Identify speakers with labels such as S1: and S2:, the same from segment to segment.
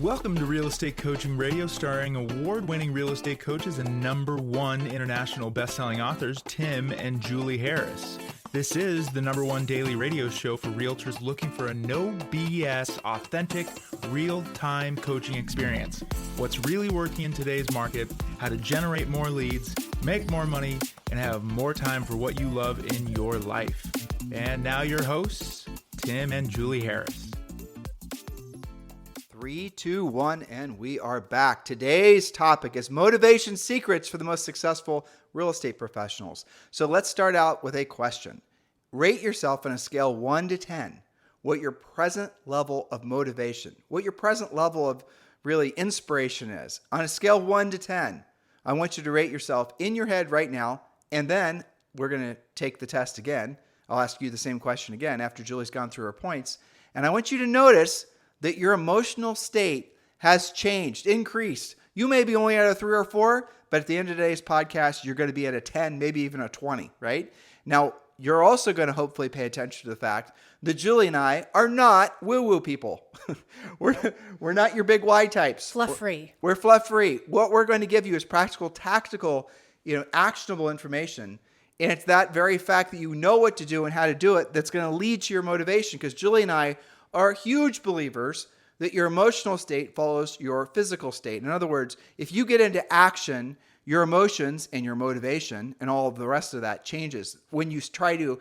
S1: Welcome to Real Estate Coaching Radio, starring award-winning real estate coaches and #1 international best-selling authors, Tim and Julie Harris. This is the #1 daily radio show for realtors looking for a no BS, authentic, real-time coaching experience. What's really working in today's market, how to generate more leads, make more money, and have more time for what you love in your life. And now your hosts, Tim and Julie Harris.
S2: 3, 2, 1, and we are back. Today's topic is motivation secrets for the most successful real estate professionals. So let's start out with a question. Rate yourself on a scale 1 to 10, what your present level of motivation, what your present level of really inspiration is. On a scale 1 to 10, I want you to rate yourself in your head right now, and then we're going to take the test again. I'll ask you the same question again after Julie's gone through her points, and I want you to notice that your emotional state has changed, increased. You may be only at a 3 or 4, but at the end of today's podcast, you're going to be at a 10, maybe even a 20, right? Now, you're also going to hopefully pay attention to the fact that Julie and I are not woo-woo people. we're not your big Y types.
S3: Fluff-free.
S2: We're fluff-free. What we're going to give you is practical, tactical, actionable information. And it's that very fact that you know what to do and how to do it that's going to lead to your motivation, because Julie and I are huge believers that your emotional state follows your physical state. In other words, if you get into action, your emotions and your motivation and all of the rest of that changes. When you try to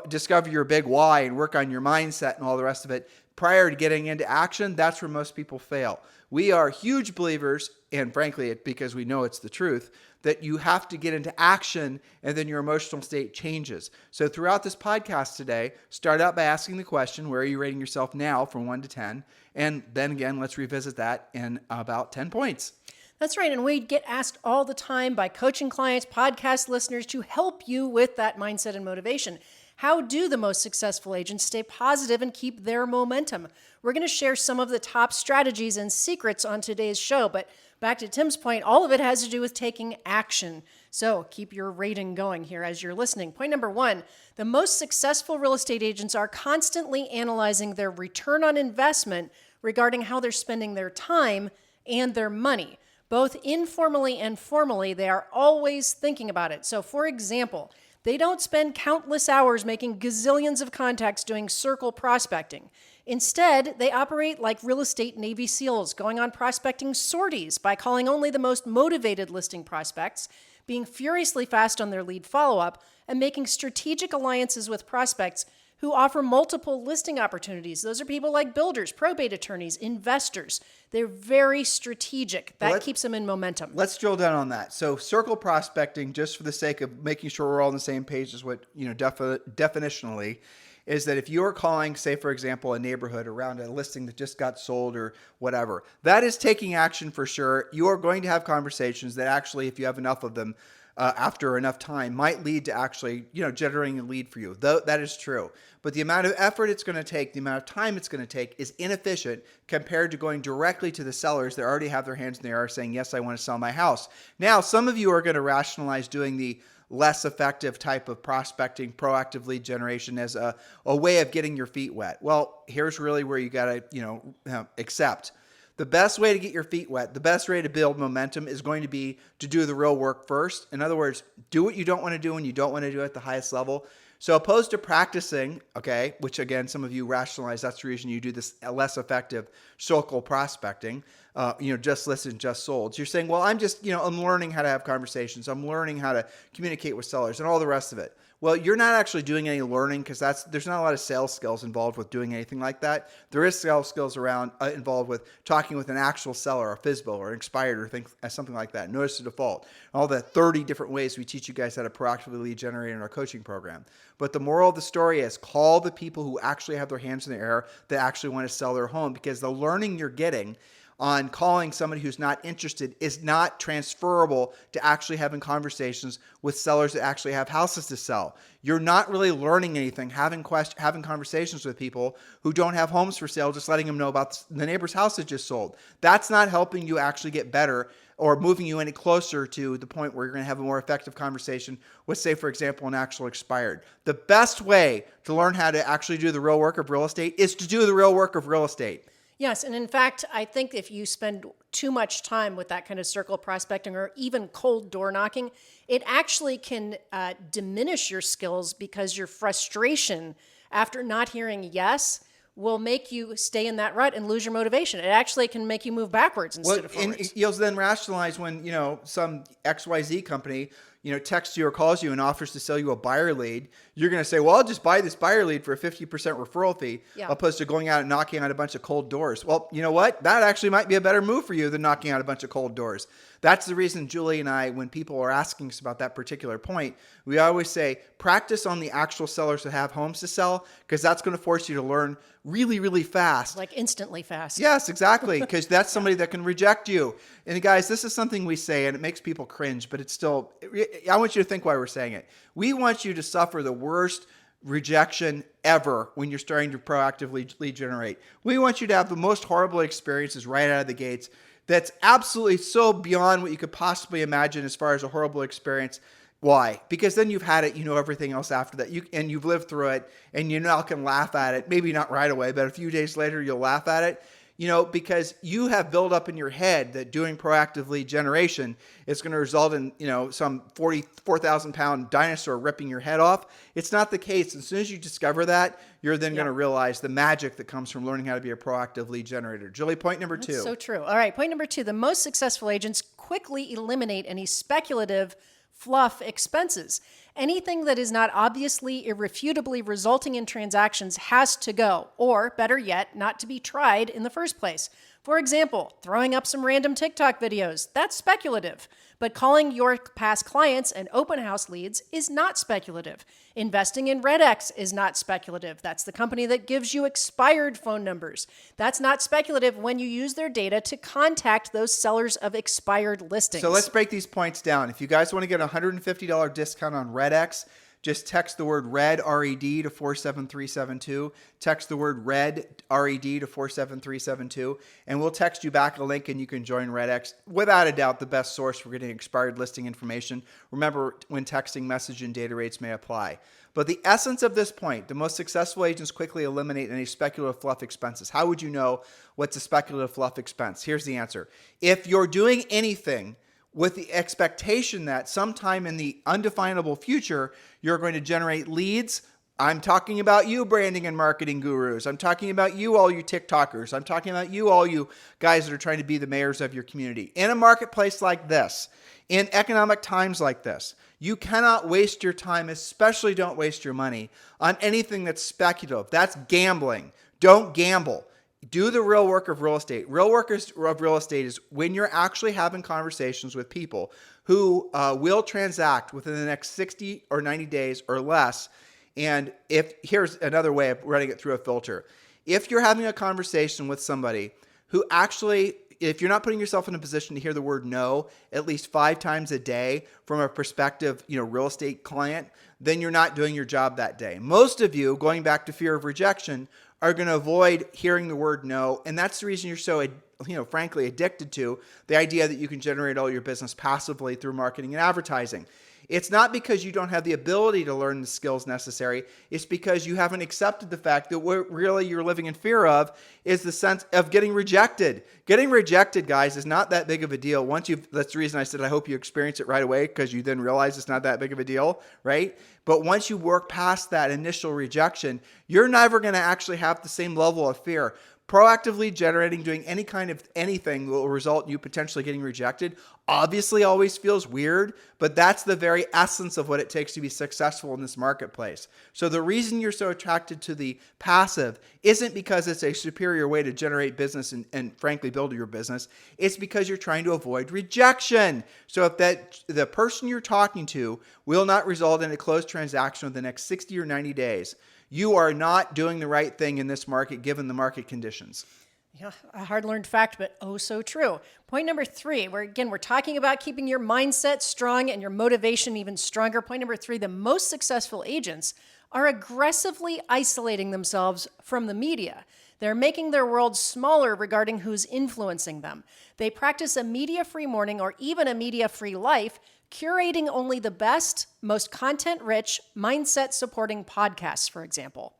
S2: discover your big why and work on your mindset and all the rest of it prior to getting into action, that's where most people fail. We are huge believers, and frankly, because we know it's the truth, that you have to get into action and then your emotional state changes. So throughout this podcast today, start out by asking the question, where are you rating yourself now from 1 to 10? And then again, let's revisit that in about 10 points.
S3: That's right. And we get asked all the time by coaching clients, podcast listeners, to help you with that mindset and motivation. How do the most successful agents stay positive and keep their momentum? We're going to share some of the top strategies and secrets on today's show, but back to Tim's point, all of it has to do with taking action. So keep your rating going here as you're listening. Point number 1, the most successful real estate agents are constantly analyzing their return on investment regarding how they're spending their time and their money. Both informally and formally, they are always thinking about it. So for example, they don't spend countless hours making gazillions of contacts doing circle prospecting. Instead, they operate like real estate Navy SEALs, going on prospecting sorties by calling only the most motivated listing prospects, being furiously fast on their lead follow-up, and making strategic alliances with prospects who offer multiple listing opportunities. Those are people like builders, probate attorneys, investors. They're very strategic. That keeps them in momentum.
S2: Let's drill down on that. So circle prospecting, just for the sake of making sure we're all on the same page, is what, definitionally, is that if you're calling, say, for example, a neighborhood around a listing that just got sold or whatever, that is taking action for sure. You are going to have conversations that actually, if you have enough of them, after enough time, might lead to actually, generating a lead for you. That is true. But the amount of effort it's going to take, the amount of time it's going to take is inefficient compared to going directly to the sellers that already have their hands in the air saying, yes, I want to sell my house. Now, some of you are going to rationalize doing the less effective type of prospecting, proactive lead generation as a way of getting your feet wet. Well, here's really where you got to, accept. The best way to get your feet wet, the best way to build momentum is going to be to do the real work first. In other words, do what you don't want to do when you don't want to do it at the highest level. So opposed to practicing, which again, some of you rationalize, that's the reason you do this less effective circle prospecting, just listen, just sold. So you're saying, well, I'm just, I'm learning how to have conversations. I'm learning how to communicate with sellers and all the rest of it. Well, you're not actually doing any learning because there's not a lot of sales skills involved with doing anything like that. There is sales skills involved with talking with an actual seller, a FSBO or an expired or something like that. Notice to default. All the 30 different ways we teach you guys how to proactively lead generate in our coaching program. But the moral of the story is call the people who actually have their hands in the air that actually want to sell their home, because the learning you're getting on calling somebody who's not interested is not transferable to actually having conversations with sellers that actually have houses to sell. You're not really learning anything having conversations with people who don't have homes for sale, just letting them know about the neighbor's house that just sold. That's not helping you actually get better or moving you any closer to the point where you're going to have a more effective conversation with, say, for example, an actual expired. The best way to learn how to actually do the real work of real estate is to do the real work of real estate.
S3: Yes, and in fact, I think if you spend too much time with that kind of circle prospecting or even cold door knocking, it actually can diminish your skills because your frustration after not hearing yes will make you stay in that rut and lose your motivation. It actually can make you move backwards instead of forwards.
S2: And you'll then rationalize when, some XYZ company, texts you or calls you and offers to sell you a buyer lead. You're going to say, well, I'll just buy this buyer lead for a 50% referral fee, opposed to going out and knocking on a bunch of cold doors. Well, you know what? That actually might be a better move for you than knocking on a bunch of cold doors. That's the reason Julie and I, when people are asking us about that particular point, we always say, practice on the actual sellers that have homes to sell, because that's going to force you to learn really, really fast.
S3: Like instantly fast.
S2: Yes, exactly. Because that's somebody that can reject you. And guys, this is something we say and it makes people cringe, but it's still, I want you to think why we're saying it. We want you to suffer the worst rejection ever when you're starting to proactively lead generate. We want you to have the most horrible experiences right out of the gates. That's absolutely so beyond what you could possibly imagine as far as a horrible experience. Why? Because then you've had it, you know everything else after that, and you've lived through it, and you now can laugh at it. Maybe not right away, but a few days later you'll laugh at it. Because you have built up in your head that doing proactive lead generation is going to result in, some 44,000-pound dinosaur ripping your head off. It's not the case. As soon as you discover that, you're then going to realize the magic that comes from learning how to be a proactive lead generator. Julie, point number 2.
S3: That's so true. All right, point number 2. The most successful agents quickly eliminate any speculative fluff expenses. Anything that is not obviously irrefutably resulting in transactions has to go, or better yet, not to be tried in the first place. For example, throwing up some random TikTok videos, that's speculative. But calling your past clients and open house leads is not speculative. Investing in RedX is not speculative. That's the company that gives you expired phone numbers. That's not speculative when you use their data to contact those sellers of expired listings.
S2: So let's break these points down. If you guys want to get a $150 discount on RedX, just text the word RED, R-E-D, to 47372. Text the word RED, R-E-D, to 47372. And we'll text you back a link and you can join RedX. Without a doubt, the best source for getting expired listing information. Remember, when texting, message and data rates may apply. But the essence of this point, the most successful agents quickly eliminate any speculative fluff expenses. How would you know what's a speculative fluff expense? Here's the answer. If you're doing anything with the expectation that sometime in the undefinable future, you're going to generate leads. I'm talking about you, branding and marketing gurus. I'm talking about you, all you TikTokers. I'm talking about you, all you guys that are trying to be the mayors of your community. In a marketplace like this, in economic times like this, you cannot waste your time, especially don't waste your money, on anything that's speculative. That's gambling. Don't gamble. Do the real work of real estate. Real work of real estate is when you're actually having conversations with people who will transact within the next 60 or 90 days or less. And here's another way of running it through a filter. If you're having a conversation with somebody who actually, if you're not putting yourself in a position to hear the word no at least 5 times a day from a prospective, real estate client, then you're not doing your job that day. Most of you, going back to fear of rejection, are going to avoid hearing the word no. And that's the reason you're so, frankly, addicted to the idea that you can generate all your business passively through marketing and advertising. It's not because you don't have the ability to learn the skills necessary. It's because you haven't accepted the fact that what really you're living in fear of is the sense of getting rejected. Getting rejected, guys, is not that big of a deal. That's the reason I said I hope you experience it right away, because you then realize it's not that big of a deal, right? But once you work past that initial rejection, you're never going to actually have the same level of fear. Proactively generating, doing any kind of anything will result in you potentially getting rejected. Obviously always feels weird, but that's the very essence of what it takes to be successful in this marketplace. So the reason you're so attracted to the passive isn't because it's a superior way to generate business and frankly build your business. It's because you're trying to avoid rejection. So if the person you're talking to will not result in a closed transaction within the next 60 or 90 days, you are not doing the right thing in this market given the market conditions.
S3: Yeah, a hard-learned fact, but oh so true. Point number 3, we're talking about keeping your mindset strong and your motivation even stronger. Point number 3, the most successful agents are aggressively isolating themselves from the media. They're making their world smaller regarding who's influencing them. They practice a media-free morning or even a media-free life, curating only the best, most content-rich, mindset-supporting podcasts, for example.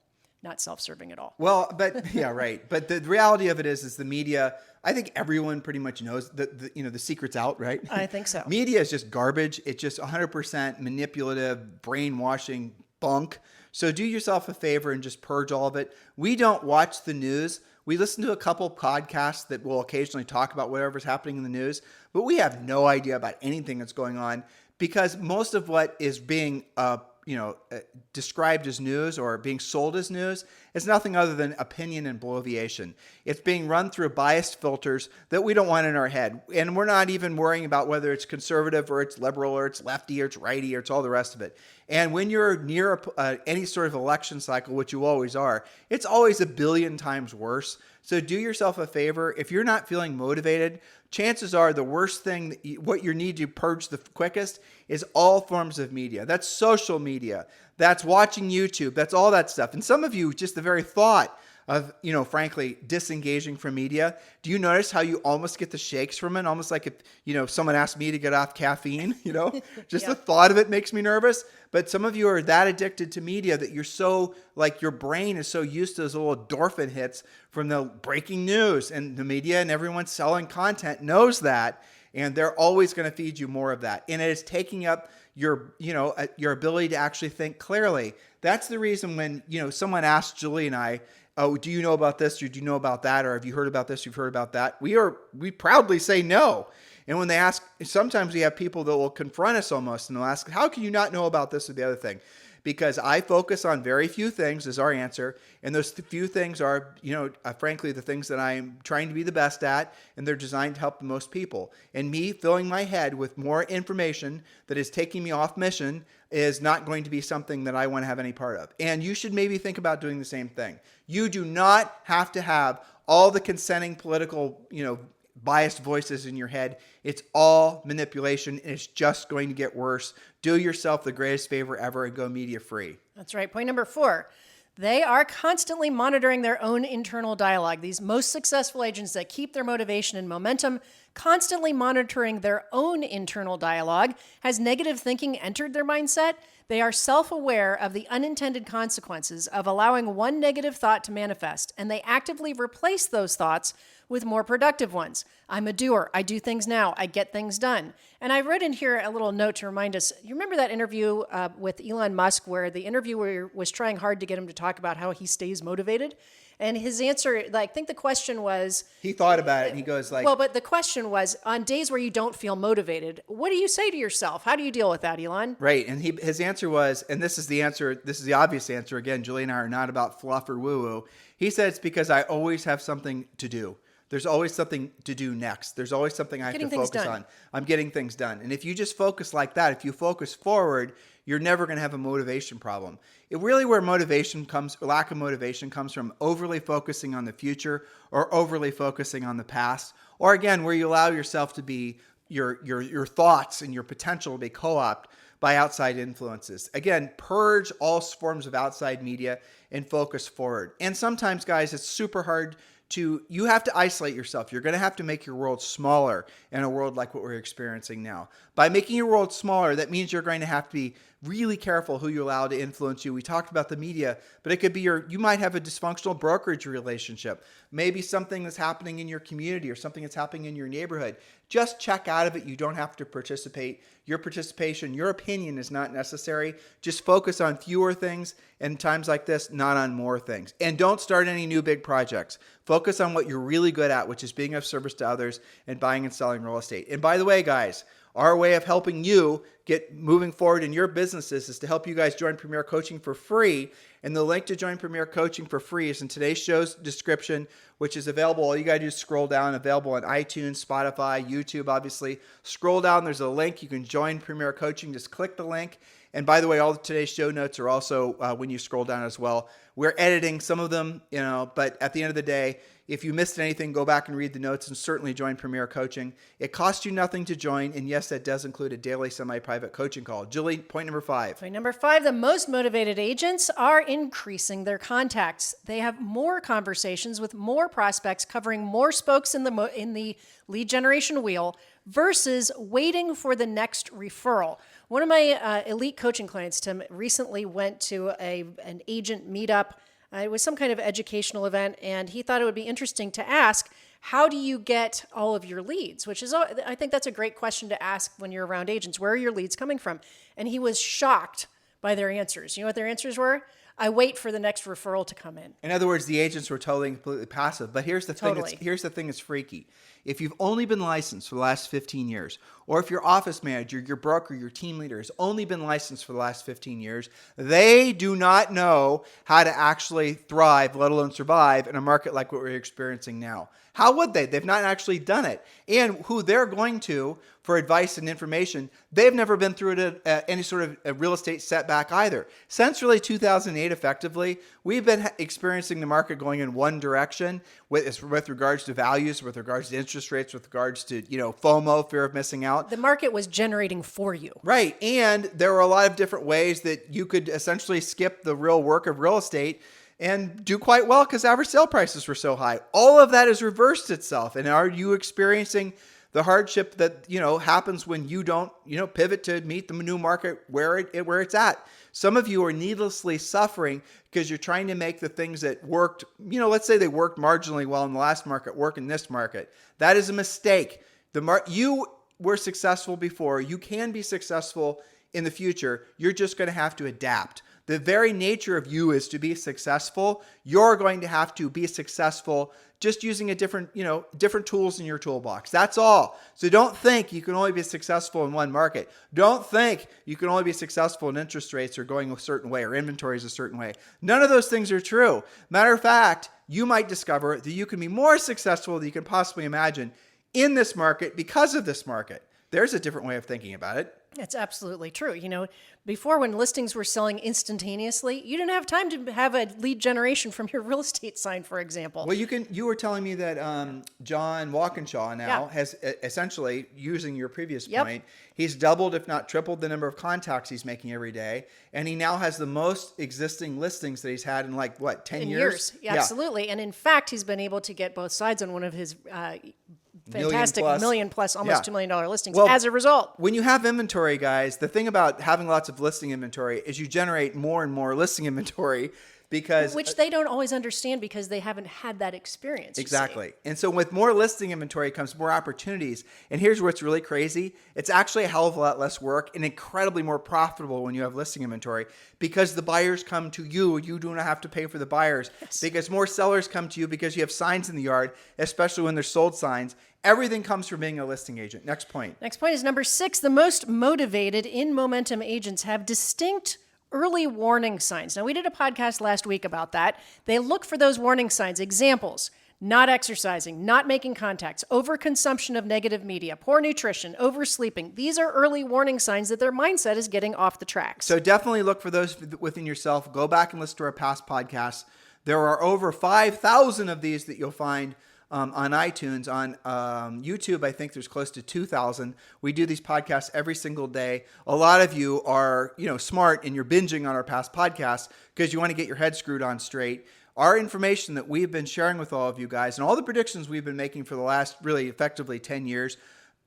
S3: not self-serving at all.
S2: Well, but yeah, right. But the reality of it is the media. I think everyone pretty much knows that the secret's out, right?
S3: I think so.
S2: Media is just garbage. It's just 100% manipulative, brainwashing bunk. So do yourself a favor and just purge all of it. We don't watch the news. We listen to a couple podcasts that will occasionally talk about whatever's happening in the news, but we have no idea about anything that's going on because most of what is being described as news or being sold as news is nothing other than opinion and bloviation. It's being run through biased filters that we don't want in our head. And we're not even worrying about whether it's conservative or it's liberal or it's lefty or it's righty or it's all the rest of it. And when you're near any sort of election cycle, which you always are, it's always a billion times worse. So do yourself a favor. If you're not feeling motivated, chances are the worst thing, what you need to purge the quickest is all forms of media. That's social media. That's watching YouTube. That's all that stuff. And some of you, just the very thought of, frankly, disengaging from media. Do you notice how you almost get the shakes from it? Almost like if, someone asked me to get off caffeine, just the thought of it makes me nervous. But some of you are that addicted to media that you're so, your brain is so used to those little endorphin hits from the breaking news, and the media and everyone selling content knows that. And they're always going to feed you more of that. And it is taking up your ability to actually think clearly. That's the reason when, someone asked Julie and I, oh, do you know about this or do you know about that? Or have you heard about this? You've heard about that? We proudly say no. And when they ask, sometimes we have people that will confront us almost and they'll ask, how can you not know about this or the other thing? Because I focus on very few things is our answer. And those few things are, frankly, the things that I'm trying to be the best at, and they're designed to help the most people. And me filling my head with more information that is taking me off mission is not going to be something that I want to have any part of. And you should maybe think about doing the same thing. You do not have to have all the consenting political, biased voices in your head. It's all manipulation, and it's just going to get worse. Do yourself the greatest favor ever and go media free.
S3: That's right. Point number 4. They are constantly monitoring their own internal dialogue. These most successful agents that keep their motivation and momentum, constantly monitoring their own internal dialogue. Has negative thinking entered their mindset? They are self-aware of the unintended consequences of allowing one negative thought to manifest, and they actively replace those thoughts with more productive ones. I'm a doer. I do things now. I get things done. And I wrote in here a little note to remind us, you remember that interview with Elon Musk where the interviewer was trying hard to get him to talk about how he stays motivated? And his answer, I think the question was...
S2: He thought about it and he goes
S3: Well, but the question was, on days where you don't feel motivated, what do you say to yourself? How do you deal with that, Elon?
S2: Right. And his answer was, and this is the answer, this is the obvious answer. Again, Julie and I are not about fluff or woo-woo. He said it's because I always have something to do. There's always something to do next. There's always something I have to focus on. I'm getting things done. And if you just focus like that, if you focus forward, you're never going to have a motivation problem. It really where motivation comes, lack of motivation comes from overly focusing on the future or overly focusing on the past. Or again, where you allow yourself to be your thoughts and your potential to be co-opted by outside influences. Again, purge all forms of outside media and focus forward. And sometimes, guys, it's super hard you have to isolate yourself. You're going to have to make your world smaller in a world like what we're experiencing now. By making your world smaller, that means you're going to have to be really careful who you allow to influence you. We talked about the media, but it could be you might have a dysfunctional brokerage relationship. Maybe something that's happening in your community or something that's happening in your neighborhood. Just check out of it. You don't have to participate. Your participation, your opinion is not necessary. Just focus on fewer things and times like this, not on more things. And don't start any new big projects. Focus on what you're really good at, which is being of service to others and buying and selling real estate. And by the way, guys, our way of helping you get moving forward in your businesses is to help you guys join Premier Coaching for free. And the link to join Premier Coaching for free is in today's show's description, which is available. All you got to do is scroll down, available on iTunes, Spotify, YouTube, obviously. Scroll down. There's a link. You can join Premier Coaching. Just click the link. And by the way, all of today's show notes are also when you scroll down as well. We're editing some of them, but at the end of the day, if you missed anything, go back and read the notes and certainly join Premier Coaching. It costs you nothing to join. And yes, that does include a daily semi-private coaching call. Julie, point number 5.
S3: Point number 5, the most motivated agents are increasing their contacts. They have more conversations with more prospects, covering more spokes in the lead generation wheel versus waiting for the next referral. One of my elite coaching clients, Tim, recently went to an agent meetup It was some kind of educational event, and he thought it would be interesting to ask, how do you get all of your leads? Which is, I think that's a great question to ask when you're around agents. Where are your leads coming from? And he was shocked by their answers. You know what their answers were? I wait for the next referral to come in.
S2: In other words, the agents were totally and completely passive. But here's the thing. Here's the thing that's freaky. If you've only been licensed for the last 15 years, or if your office manager, your broker, your team leader has only been licensed for the last 15 years, they do not know how to actually thrive, let alone survive, in a market like what we're experiencing now. How would they? They've not actually done it. And who they're going to for advice and information, they've never been through any sort of a real estate setback either. Since really 2008, effectively, we've been experiencing the market going in one direction with regards to values, with regards to interest rates, with regards to, FOMO, fear of missing out.
S3: The market was generating for you.
S2: Right. And there were a lot of different ways that you could essentially skip the real work of real estate and do quite well because average sale prices were so high. All of that has reversed itself. And are you experiencing the hardship that, happens when you don't, pivot to meet the new market where it's at? Some of you are needlessly suffering because you're trying to make the things that worked, let's say they worked marginally well in the last market, work in this market. That is a mistake. You were successful before. You can be successful in the future. You're just going to have to adapt. The very nature of you is to be successful. You're going to have to be successful just using different tools in your toolbox. That's all. So don't think you can only be successful in one market. Don't think you can only be successful in interest rates or going a certain way or inventories a certain way. None of those things are true. Matter of fact, you might discover that you can be more successful than you can possibly imagine in this market because of this market. There's a different way of thinking about it.
S3: It's absolutely true. Before, when listings were selling instantaneously, you didn't have time to have a lead generation from your real estate sign, for example.
S2: Well, you were telling me that John Walkinshaw now has essentially, using your previous point, he's doubled, if not tripled, the number of contacts he's making every day. And he now has the most existing listings that he's had in 10 years?
S3: Yeah, absolutely. And in fact, he's been able to get both sides on one of his fantastic million plus, almost $2 million listings as a result.
S2: When you have inventory, guys, the thing about having lots of listing inventory is you generate more and more listing inventory
S3: which they don't always understand because they haven't had that experience.
S2: Exactly. And so with more listing inventory comes more opportunities. And here's what's really crazy. It's actually a hell of a lot less work and incredibly more profitable when you have listing inventory because the buyers come to you. You do not have to pay for the buyers because more sellers come to you because you have signs in the yard, especially when they're sold signs. Everything comes from being a listing agent. Next point.
S3: Next point is number 6. The most motivated in momentum agents have distinct early warning signs. Now, we did a podcast last week about that. They look for those warning signs. Examples: not exercising, not making contacts, overconsumption of negative media, poor nutrition, oversleeping. These are early warning signs that their mindset is getting off the tracks.
S2: So definitely look for those within yourself. Go back and listen to our past podcasts. There are over 5,000 of these that you'll find on iTunes. On YouTube, I think there's close to 2,000. We do these podcasts every single day. A lot of you are, smart and you're binging on our past podcasts because you want to get your head screwed on straight. Our information that we've been sharing with all of you guys and all the predictions we've been making for the last really effectively 10 years,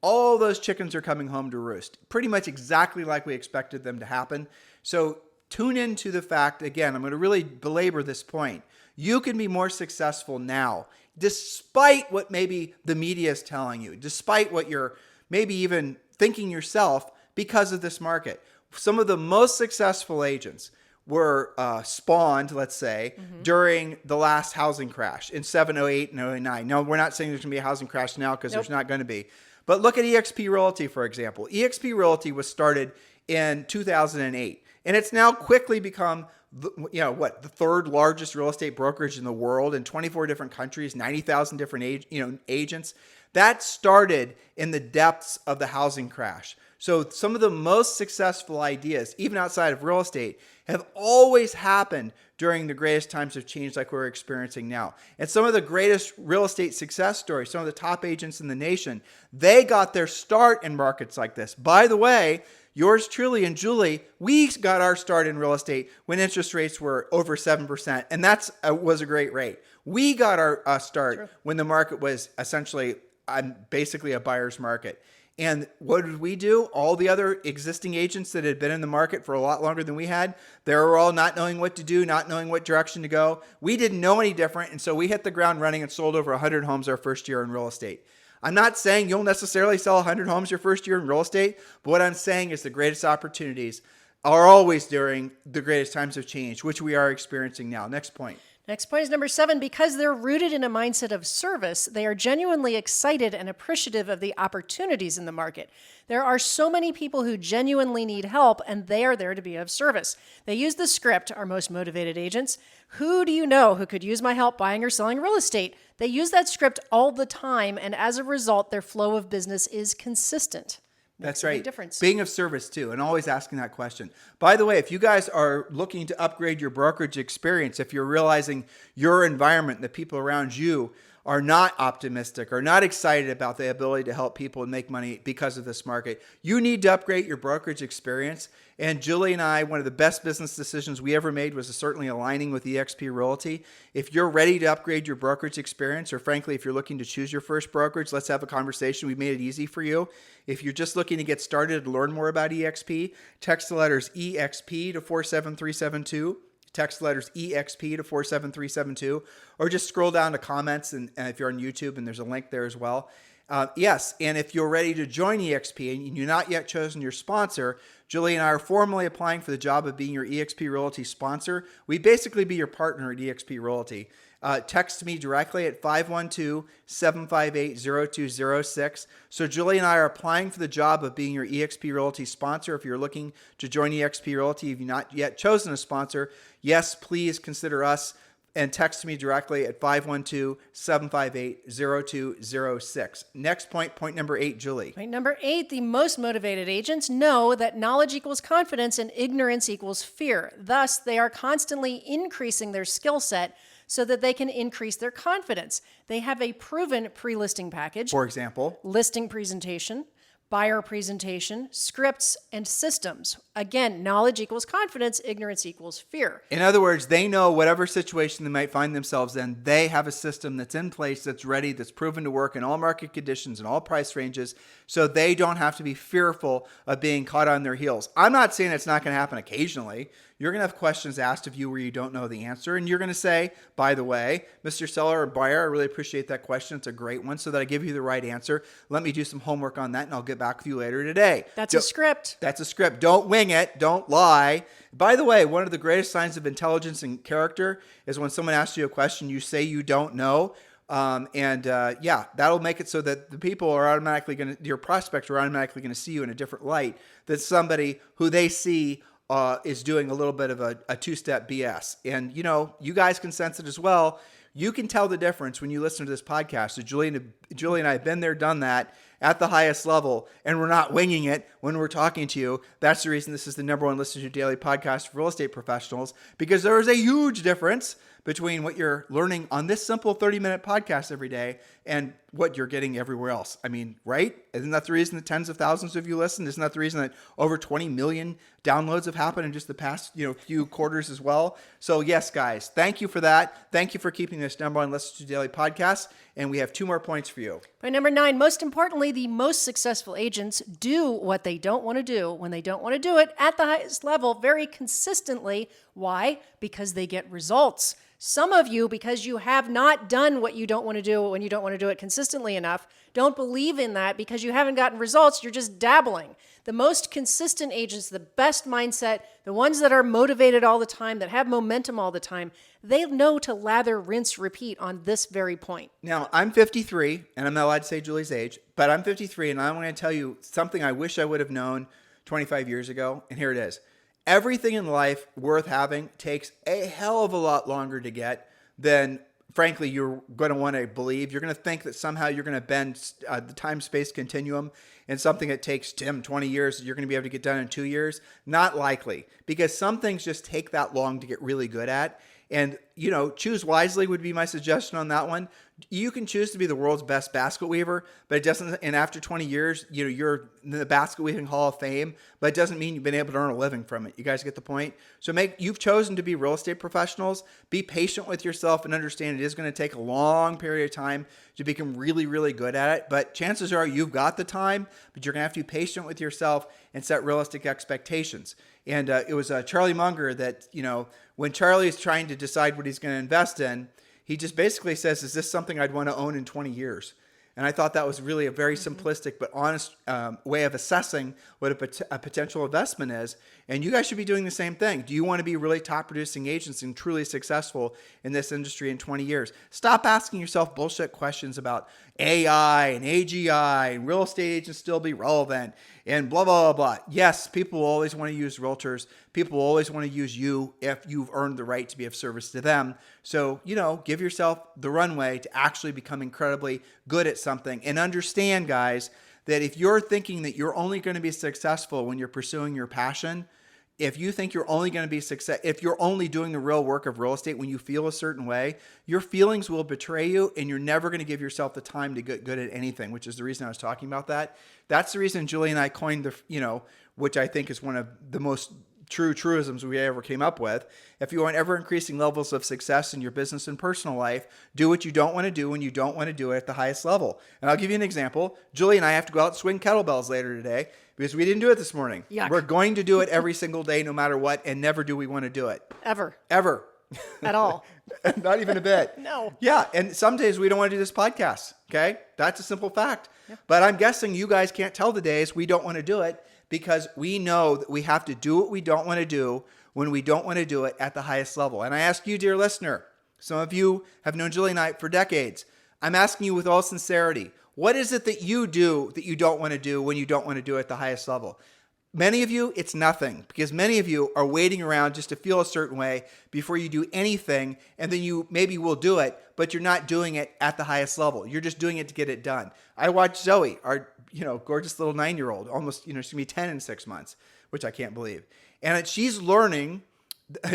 S2: all those chickens are coming home to roost. Pretty much exactly like we expected them to happen. So tune into the fact, again, I'm going to really belabor this point. You can be more successful now, despite what maybe the media is telling you, despite what you're maybe even thinking yourself because of this market. Some of the most successful agents were spawned, let's say, during the last housing crash in 07, 08, and 09. No, we're not saying there's going to be a housing crash now because there's not going to be. But look at eXp Realty, for example. eXp Realty was started in 2008, and it's now quickly become the third largest real estate brokerage in the world in 24 different countries, 90,000 different agents. That started in the depths of the housing crash. So some of the most successful ideas, even outside of real estate, have always happened during the greatest times of change like we're experiencing now. And some of the greatest real estate success stories, some of the top agents in the nation, they got their start in markets like this. By the way, yours truly and Julie, we got our start in real estate when interest rates were over 7%, and that was a great rate. We got our start when the market was essentially basically a buyer's market. And what did we do? All the other existing agents that had been in the market for a lot longer than we had, they were all not knowing what to do, not knowing what direction to go. We didn't know any different. And so we hit the ground running and sold over 100 homes our first year in real estate. I'm not saying you'll necessarily sell 100 homes your first year in real estate, but what I'm saying is the greatest opportunities are always during the greatest times of change, which we are experiencing now. Next point.
S3: Next point is number 7. Because they're rooted in a mindset of service, they are genuinely excited and appreciative of the opportunities in the market. There are so many people who genuinely need help, and they are there to be of service. They use the script, our most motivated agents. Who do you know who could use my help buying or selling real estate? They use that script all the time, and as a result, their flow of business is consistent.
S2: That's
S3: Makes a big
S2: right.
S3: difference.
S2: Being of service too, and always asking that question. By the way, if you guys are looking to upgrade your brokerage experience, if you're realizing your environment, the people around you are not optimistic or not excited about the ability to help people and make money because of this market, you need to upgrade your brokerage experience. And Julie and I, one of the best business decisions we ever made was certainly aligning with eXp Realty. If you're ready to upgrade your brokerage experience, or frankly, if you're looking to choose your first brokerage, let's have a conversation. We made it easy for you. If you're just looking to get started to learn more about eXp, text the letters EXP to 47372. Text the letters EXP to 47372, or just scroll down to comments, and if you're on YouTube, and there's a link there as well. Yes, and if you're ready to join eXp and you're not yet chosen your sponsor, Julie and I are formally applying for the job of being your eXp Realty sponsor. We basically be your partner at eXp Realty. Text me directly at 512-758-0206. So Julie and I are applying for the job of being your eXp Realty sponsor. If you're looking to join eXp Realty, if you've not yet chosen a sponsor, yes, please consider us and text me directly at 512-758-0206. Next point number 8, Julie.
S3: Point number 8, the most motivated agents know that knowledge equals confidence and ignorance equals fear. Thus, they are constantly increasing their skill set so that they can increase their confidence. They have a proven pre-listing package,
S2: For example,
S3: listing presentation, buyer presentation, scripts, and systems. Again, knowledge equals confidence, ignorance equals fear.
S2: in other words, they know whatever situation they might find themselves in, they have a system that's in place, that's ready, that's proven to work in all market conditions and all price ranges, so they don't have to be fearful of being caught on their heels. I'm not saying it's not going to happen occasionally. You're going to have questions asked of you where you don't know the answer, and you're going to say, by the way, Mr. Seller or Buyer, I really appreciate that question. It's a great one, so that I give you the right answer. Let me do some homework on that, and I'll get back with you later today.
S3: That's a script.
S2: That's a script. Don't wing it. Don't lie. By the way, one of the greatest signs of intelligence and character is when someone asks you a question, you say you don't know. That'll make it so that the people are automatically your prospects are automatically going to see you in a different light than somebody who they see is doing a little bit of a two-step BS. And, you guys can sense it as well. You can tell the difference when you listen to this podcast. So Julie and I have been there, done that at the highest level, and we're not winging it when we're talking to you. That's the reason this is the number one listened to daily podcast for real estate professionals, because there is a huge difference between what you're learning on this simple 30-minute podcast every day and what you're getting everywhere else. I mean, right? Isn't that the reason that tens of thousands of you listen? Isn't that the reason that over 20 million downloads have happened in just the past, few quarters as well? So yes, guys, thank you for that. Thank you for keeping this number one listen to daily podcast. And we have 2 more points for you.
S3: Point number 9, most importantly, the most successful agents do what they don't want to do when they don't want to do it at the highest level very consistently. Why? Because they get results. Some of you, because you have not done what you don't want to do when you don't want to do it consistently enough, don't believe in that because you haven't gotten results. You're just dabbling. The most consistent agents, the best mindset, the ones that are motivated all the time, that have momentum all the time, they know to lather, rinse, repeat on this very point.
S2: Now, I'm 53, and I'm not allowed to say Julie's age, but I'm 53, and I'm going to tell you something I wish I would have known 25 years ago, and here it is. Everything in life worth having takes a hell of a lot longer to get than, frankly, you're going to want to believe. You're going to think that somehow you're going to bend the time-space continuum and something that takes 20 years, you're going to be able to get done in 2 years. Not likely, because some things just take that long to get really good at. And, choose wisely would be my suggestion on that one. You can choose to be the world's best basket weaver, but it doesn't, and after 20 years, you're in the basket weaving hall of fame, but it doesn't mean you've been able to earn a living from it. You guys get the point? So you've chosen to be real estate professionals. Be patient with yourself and understand it is going to take a long period of time to become really, really good at it. But chances are you've got the time, but you're going to have to be patient with yourself and set realistic expectations. And it was Charlie Munger that, when Charlie is trying to decide what he's going to invest in, he just basically says, is this something I'd want to own in 20 years? And I thought that was really a very simplistic but honest way of assessing what a potential investment is. And you guys should be doing the same thing. Do you want to be really top producing agents and truly successful in this industry in 20 years? Stop asking yourself bullshit questions about AI and AGI and real estate agents still be relevant and blah, blah, blah, blah. Yes, people will always want to use realtors. People will always want to use you if you've earned the right to be of service to them. So, give yourself the runway to actually become incredibly good at something. And understand, guys, that if you're thinking that you're only going to be successful when you're pursuing your passion, if you think you're only going to be if you're only doing the real work of real estate when you feel a certain way, your feelings will betray you and you're never going to give yourself the time to get good at anything, which is the reason I was talking about that. That's the reason Julie and I coined which I think is one of the most true truisms we ever came up with. If you want ever increasing levels of success in your business and personal life, do what you don't want to do when you don't want to do it at the highest level. And I'll give you an example. Julie and I have to go out and swing kettlebells later today because we didn't do it this morning.
S3: Yuck.
S2: We're going to do it every single day, no matter what, and never do we want to do it.
S3: Ever.
S2: At
S3: all.
S2: Not even a bit.
S3: No.
S2: Yeah, and some days we don't want to do this podcast, okay? That's a simple fact. Yeah. But I'm guessing you guys can't tell the days we don't want to do it because we know that we have to do what we don't want to do when we don't want to do it at the highest level. And I ask you, dear listener, some of you have known Julie and I for decades. I'm asking you with all sincerity, what is it that you do that you don't want to do when you don't want to do it at the highest level? Many of you, it's nothing because many of you are waiting around just to feel a certain way before you do anything, and then you maybe will do it, but you're not doing it at the highest level. You're just doing it to get it done. I watched Zoe, our gorgeous little 9-year-old, almost she's gonna be 10 in 6 months, which I can't believe. And she's learning,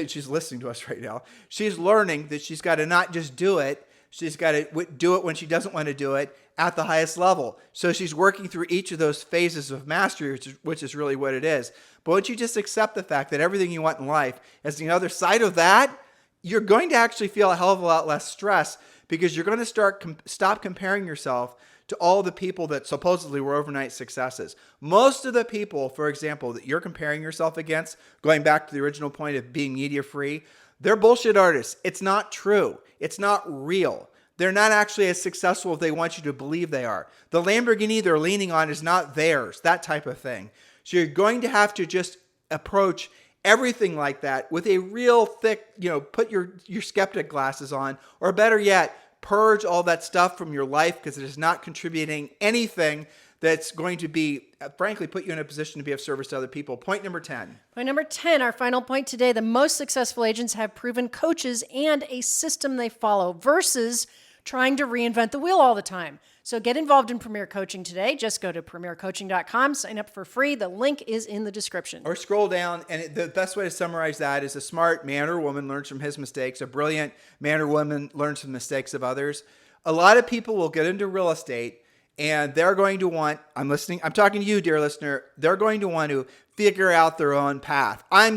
S2: she's listening to us right now. She's learning that she's got to not just do it. She's got to do it when she doesn't want to do it at the highest level. So she's working through each of those phases of mastery, which is really what it is. But once you just accept the fact that everything you want in life is the other side of that, you're going to actually feel a hell of a lot less stress because you're going to stop comparing yourself to all the people that supposedly were overnight successes. Most of the people, for example, that you're comparing yourself against, going back to the original point of being media free, they're bullshit artists. It's not true. It's not real. They're not actually as successful as they want you to believe they are. The Lamborghini they're leaning on is not theirs, that type of thing. So you're going to have to just approach everything like that with a real thick, put your skeptic glasses on, or better yet, purge all that stuff from your life because it is not contributing anything that's going to be, frankly, put you in a position to be of service to other people. Point number 10.
S3: Point number 10, our final point today. The most successful agents have proven coaches and a system they follow versus trying to reinvent the wheel all the time. So get involved in Premier Coaching today. Just go to premiercoaching.com, sign up for free. The link is in the description.
S2: Or scroll down, and the best way to summarize that is a smart man or woman learns from his mistakes. A brilliant man or woman learns from the mistakes of others. A lot of people will get into real estate and they're going to want, I'm talking to you, dear listener, they're going to want to figure out their own path. I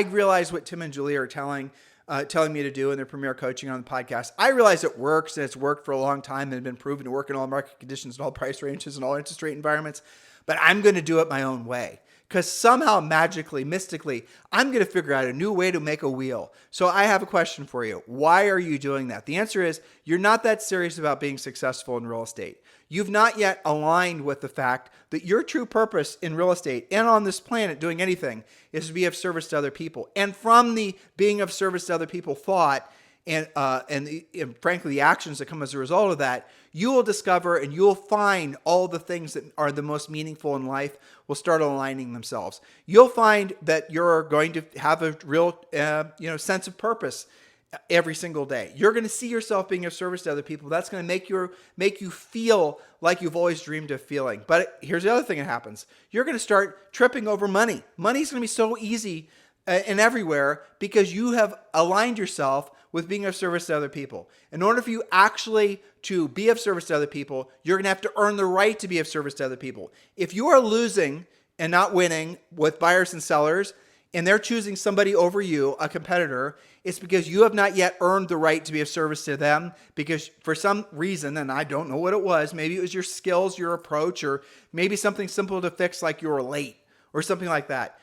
S2: realize what Tim and Julie are telling me to do in their Premier Coaching on the podcast. I realize it works and it's worked for a long time and has been proven to work in all market conditions and all price ranges and all interest rate environments, but I'm going to do it my own way. Because somehow, magically, mystically, I'm going to figure out a new way to make a wheel. So I have a question for you. Why are you doing that? The answer is you're not that serious about being successful in real estate. You've not yet aligned with the fact that your true purpose in real estate and on this planet doing anything is to be of service to other people. And from the being of service to other people thought and frankly, the actions that come as a result of that, you will discover and you'll find all the things that are the most meaningful in life will start aligning themselves. You'll find that you're going to have a real sense of purpose every single day. You're going to see yourself being of service to other people. That's going to make you feel like you've always dreamed of feeling. But here's the other thing that happens. You're going to start tripping over money. Money's going to be so easy and everywhere because you have aligned yourself with being of service to other people. In order for you actually to be of service to other people, you're going to have to earn the right to be of service to other people. If you are losing and not winning with buyers and sellers, and they're choosing somebody over you, a competitor, it's because you have not yet earned the right to be of service to them, because for some reason, and I don't know what it was, maybe it was your skills, your approach, or maybe something simple to fix like you were late or something like that.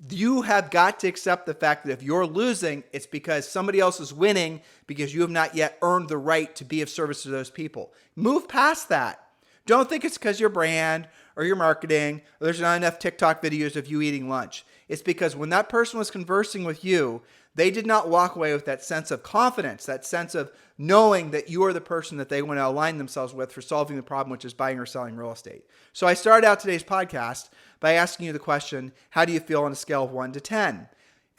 S2: You have got to accept the fact that if you're losing, it's because somebody else is winning, because you have not yet earned the right to be of service to those people. Move past that. Don't think it's because your brand or your marketing, or there's not enough TikTok videos of you eating lunch. It's because when that person was conversing with you, they did not walk away with that sense of confidence, that sense of knowing that you are the person that they want to align themselves with for solving the problem, which is buying or selling real estate. So I started out today's podcast by asking you the question, how do you feel on a scale of 1 to 10?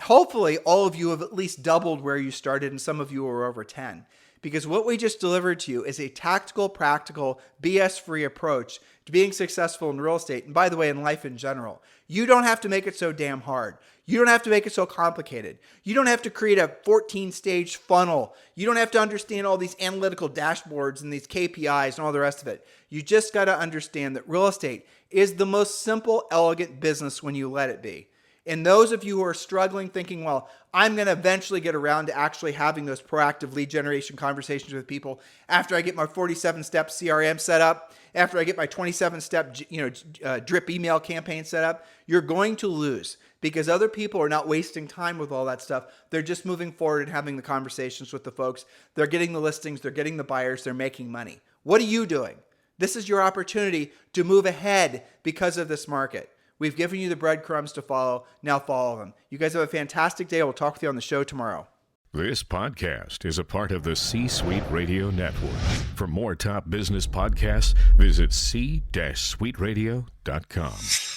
S2: Hopefully, all of you have at least doubled where you started, and some of you are over 10. Because what we just delivered to you is a tactical, practical, BS-free approach to being successful in real estate. And by the way, in life in general, you don't have to make it so damn hard. You don't have to make it so complicated. You don't have to create a 14-stage funnel. You don't have to understand all these analytical dashboards and these KPIs and all the rest of it. You just got to understand that real estate is the most simple, elegant business when you let it be. And those of you who are struggling thinking, well, I'm going to eventually get around to actually having those proactive lead generation conversations with people after I get my 47-step CRM set up, after I get my 27-step drip email campaign set up, you're going to lose, because other people are not wasting time with all that stuff. They're just moving forward and having the conversations with the folks. They're getting the listings. They're getting the buyers. They're making money. What are you doing? This is your opportunity to move ahead because of this market. We've given you the breadcrumbs to follow. Now follow them. You guys have a fantastic day. We'll talk with you on the show tomorrow.
S4: This podcast is a part of the C-Suite Radio Network. For more top business podcasts, visit c-suiteradio.com.